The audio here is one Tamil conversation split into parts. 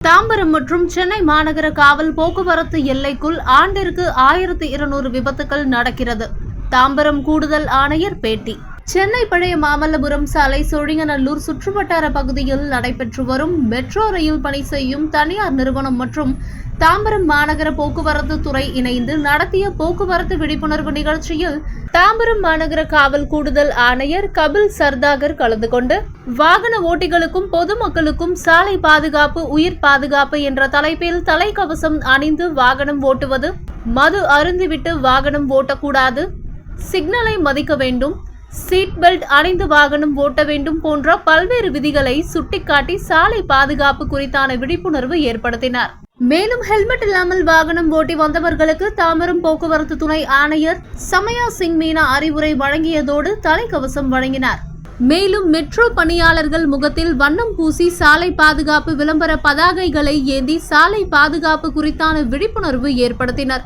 தாம்பரம் மற்றும் சென்னை மாநகர காவல் போக்குவரத்து எல்லைக்குள் ஆண்டிற்கு 1200 விபத்துகள் நடக்கிறது. தாம்பரம் கூடுதல் ஆணையர் பேட்டி. சென்னை பழைய மாமல்லபுரம் சாலை சோழிங்கநல்லூர் சுற்றுவட்டார பகுதியில் நடைபெற்று வரும் மெட்ரோ ரயில் பணி செய்யும் தனியார் நிறுவனம் மற்றும் தாம்பரம் மாநகர போக்குவரத்து துறை இணைந்து நடத்திய போக்குவரத்து விழிப்புணர்வு நிகழ்ச்சியில் தாம்பரம் மாநகர காவல் கூடுதல் ஆணையர் கபில் சர்தாகர் கலந்து கொண்டு வாகன ஓட்டிகளுக்கும் பொதுமக்களுக்கும் சாலை பாதுகாப்பு உயிர் பாதுகாப்பு என்ற தலைப்பில் தலைக்கவசம் அணிந்து வாகனம் ஓட்டுவது, மது அருந்திவிட்டு வாகனம் ஓட்டக்கூடாது, சிக்னலை மதிக்க வேண்டும், சீட் பெல்ட் அணிந்து வாகனம் ஓட்ட வேண்டும் போன்ற பல்வேறு விதிகளை சுட்டிக்காட்டி சாலை பாதுகாப்பு குறித்தான விழிப்புணர்வு ஏற்படுத்தினார். மேலும் ஹெல்மெட் இல்லாமல் வாகனம் ஓட்டி வந்தவர்களுக்கு தாம்பரம் போக்குவரத்து துணை ஆணையர் சமயா சிங் மீனா அறிவுரை வழங்கியதோடு தலைக்கவசம் வழங்கினார். மேலும் மெட்ரோ பணியாளர்கள் முகத்தில் வண்ணம் பூசி சாலை பாதுகாப்பு விளம்பர பதாகைகளை ஏந்தி சாலை பாதுகாப்பு குறித்தான விழிப்புணர்வு ஏற்படுத்தினர்.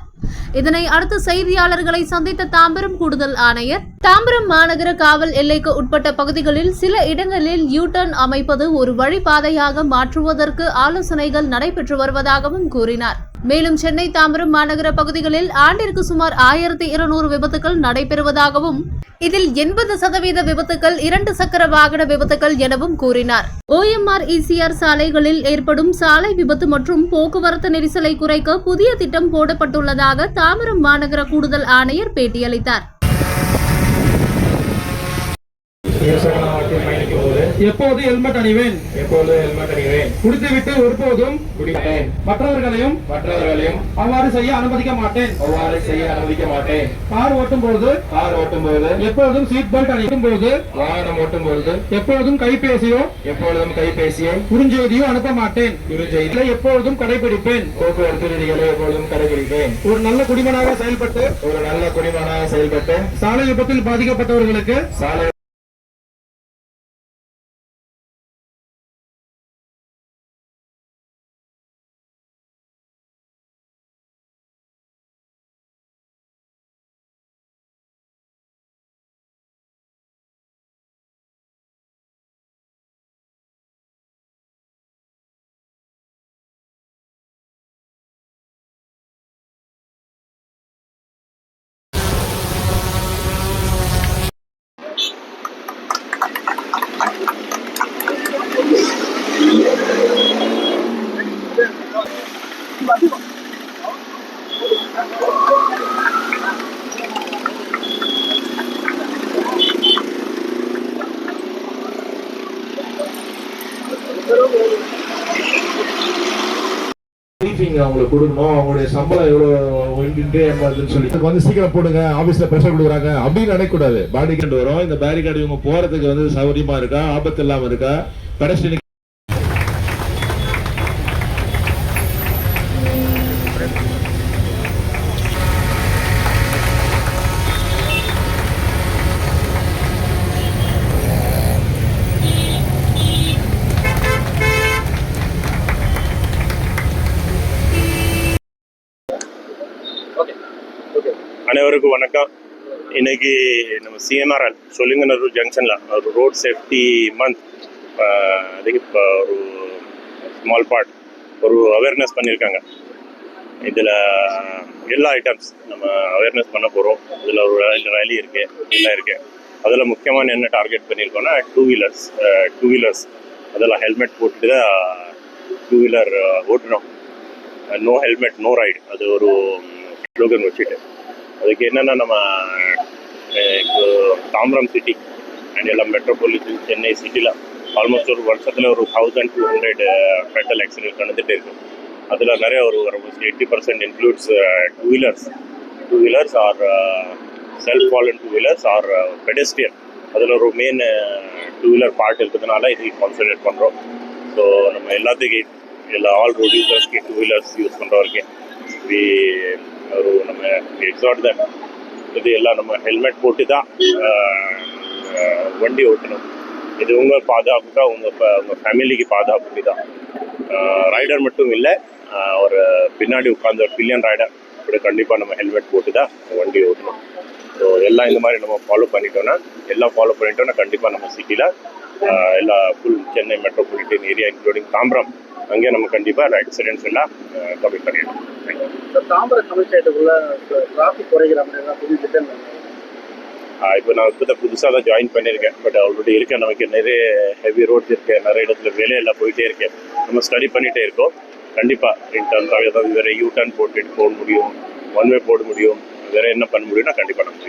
இதனை அடுத்து செய்தியாளர்களை சந்தித்த தாம்பரம் கூடுதல் ஆணையர், தாம்பரம் மாநகர காவல் எல்லைக்கு உட்பட்ட பகுதிகளில் சில இடங்களில் யூ-டர்ன் அமைப்பது ஒரு வழிபாதையாக மாற்றுவதற்கு ஆலோசனைகள் நடைபெற்று வருவதாகவும் கூறினார். மேலும் சென்னை தாம்பரம் மாநகர பகுதிகளில் ஆண்டிற்கு சுமார் 1200 விபத்துகள் நடைபெறுவதாகவும் இதில் 80% விபத்துகள் 2 சக்கர வாகன விபத்துகள் எனவும் கூறினார். OMR ECR சாலைகளில் ஏற்படும் சாலை விபத்து மற்றும் போக்குவரத்து நெரிசலை குறைக்க புதிய திட்டம் போடப்பட்டுள்ளதாக தாம்பரம் மாநகர கூடுதல் ஆணையர் பேட்டியளித்தார். எப்போது ஹெல்மெட் அணிவேன், குடித்துவிட்டு ஒருபோதும் மற்றவர்களையும் அவ்வாறு செய்ய அனுமதிக்க மாட்டேன். கார் ஓட்டும் போது எப்பொழுதும் சீட் பெல்ட் அணியும் போது, வாகனம் ஓட்டும் பொழுது எப்பொழுதும் கைபேசியோ குறுஞ்செய்தியோ அனுப்ப மாட்டேன். எப்பொழுதும் கடைபிடிப்பேன். போக்குவரத்து விதிகளை எப்பொழுதும் கடைபிடிப்பேன். ஒரு நல்ல குடிமகனாக செயல்பட்டு சாலை விபத்தில் பாதிக்கப்பட்டவர்களுக்கு அவங்களுக்கு கொடுக்கணும். அவங்களுடைய சம்பளம் எவ்வளவு சொல்லி வந்து சீக்கிரம் போடுங்க, ஆபீஸ்ல பிரஷர் கொடுக்குறாங்க அப்படின்னு நினைக்கூடாது. பேரிகார்டு வரும். இந்த பேரிகார்டு இவங்க போறதுக்கு வந்து சௌகரியமா இருக்கா, ஆபத்து இல்லாம இருக்கா, பெடஸ்ட்ரியன் அனைவருக்கும் வணக்கம். இன்னைக்கு நம்ம CMRL சோழிங்கநல்லூர் ஜங்ஷனில் ஒரு ரோட் சேஃப்டி மந்த் அதுக்கு இப்போ ஒரு ஸ்மால் பார்ட் ஒரு அவேர்னஸ் பண்ணியிருக்காங்க. இதில் எல்லா ஐட்டம்ஸ் நம்ம அவேர்னஸ் பண்ண போகிறோம். இதில் ஒரு ரேலி இருக்குது, எல்லாம் இருக்குது. அதில் முக்கியமான என்ன டார்கெட் பண்ணியிருக்கோன்னா டூ வீலர்ஸ் அதில் ஹெல்மெட் போட்டுட்டு தான் டூ வீலர் ஓட்டணும். நோ ஹெல்மெட் நோ ரைடு, அது ஒரு ஸ்லோகன் வச்சுட்டு அதுக்கு என்னென்னா நம்ம இப்போ தாம்பரம் சிட்டி அண்ட் எல்லாம் மெட்ரோபாலிட்டன் சென்னை சிட்டியில் ஆல்மோஸ்ட் ஒரு வருஷத்தில் ஒரு 1200 ஃபேட்டல் ஆக்சிடென்ட் நடந்துகிட்டே இருக்கும். அதில் நிறைய ஒரு 80% includes two wheelers or self fallen two wheelers or pedestrian. அதில் ஒரு மெயின் டூ வீலர் பார்ட் இருக்கிறதுனால இதுக்கு கான்சன்ட்ரேட் பண்ணுறோம். ஸோ நம்ம எல்லாத்துக்கும் ஆல் ரோட் யூசர்ஸ்க்கு டூ வீலர்ஸ் யூஸ் பண்ணுறவருக்கு ஒரு நம்ம எக்ஸாட் தான் இது எல்லாம் நம்ம ஹெல்மெட் போட்டு தான் வண்டி ஓட்டணும். இது உங்கள் பாதுகாப்பு தான், உங்கள் ஃபேமிலிக்கு பாதுகாப்பு தான். ரைடர் மட்டும் இல்லை, ஒரு பின்னாடி உட்காந்து ஒரு பில்லியன் ரைடர் இப்படி கண்டிப்பாக நம்ம ஹெல்மெட் போட்டு தான் வண்டி ஓட்டணும். ஸோ எல்லாம் இந்த மாதிரி நம்ம ஃபாலோ பண்ணிட்டோம்னா கண்டிப்பாக நம்ம சிட்டியில் எல்லா full Chennai metropolitan area including Tambaram அங்கே நம்ம கண்டிப்பாக ஆக்சிடென்ட்ஸ் எல்லாம் கம்மி பண்ணிடலாம். தாம்பரம் கமிஷனேட்டுக்குள்ள டிராஃபிக் குறைக்கிற மாதிரி புதிய திட்டம் இப்போ நான் புதுசாக தான் ஜாயின் பண்ணியிருக்கேன். பட் ஆல்ரெடி இருக்கேன், நமக்கு நிறைய ஹெவி ரோட்ஸ் இருக்கு, நிறைய இடத்துல வேலையெல்லாம் போயிட்டே இருக்கேன். நம்ம ஸ்டடி பண்ணிகிட்டே இருக்கோம். கண்டிப்பாக இன் டர்ம்ஸ் ஏதாவது வேறு யூ டர்ன் போட்டுட்டு போட முடியும், ஒன் வே போட முடியும், வேறு என்ன பண்ண முடியும்னா கண்டிப்பாக நம்ம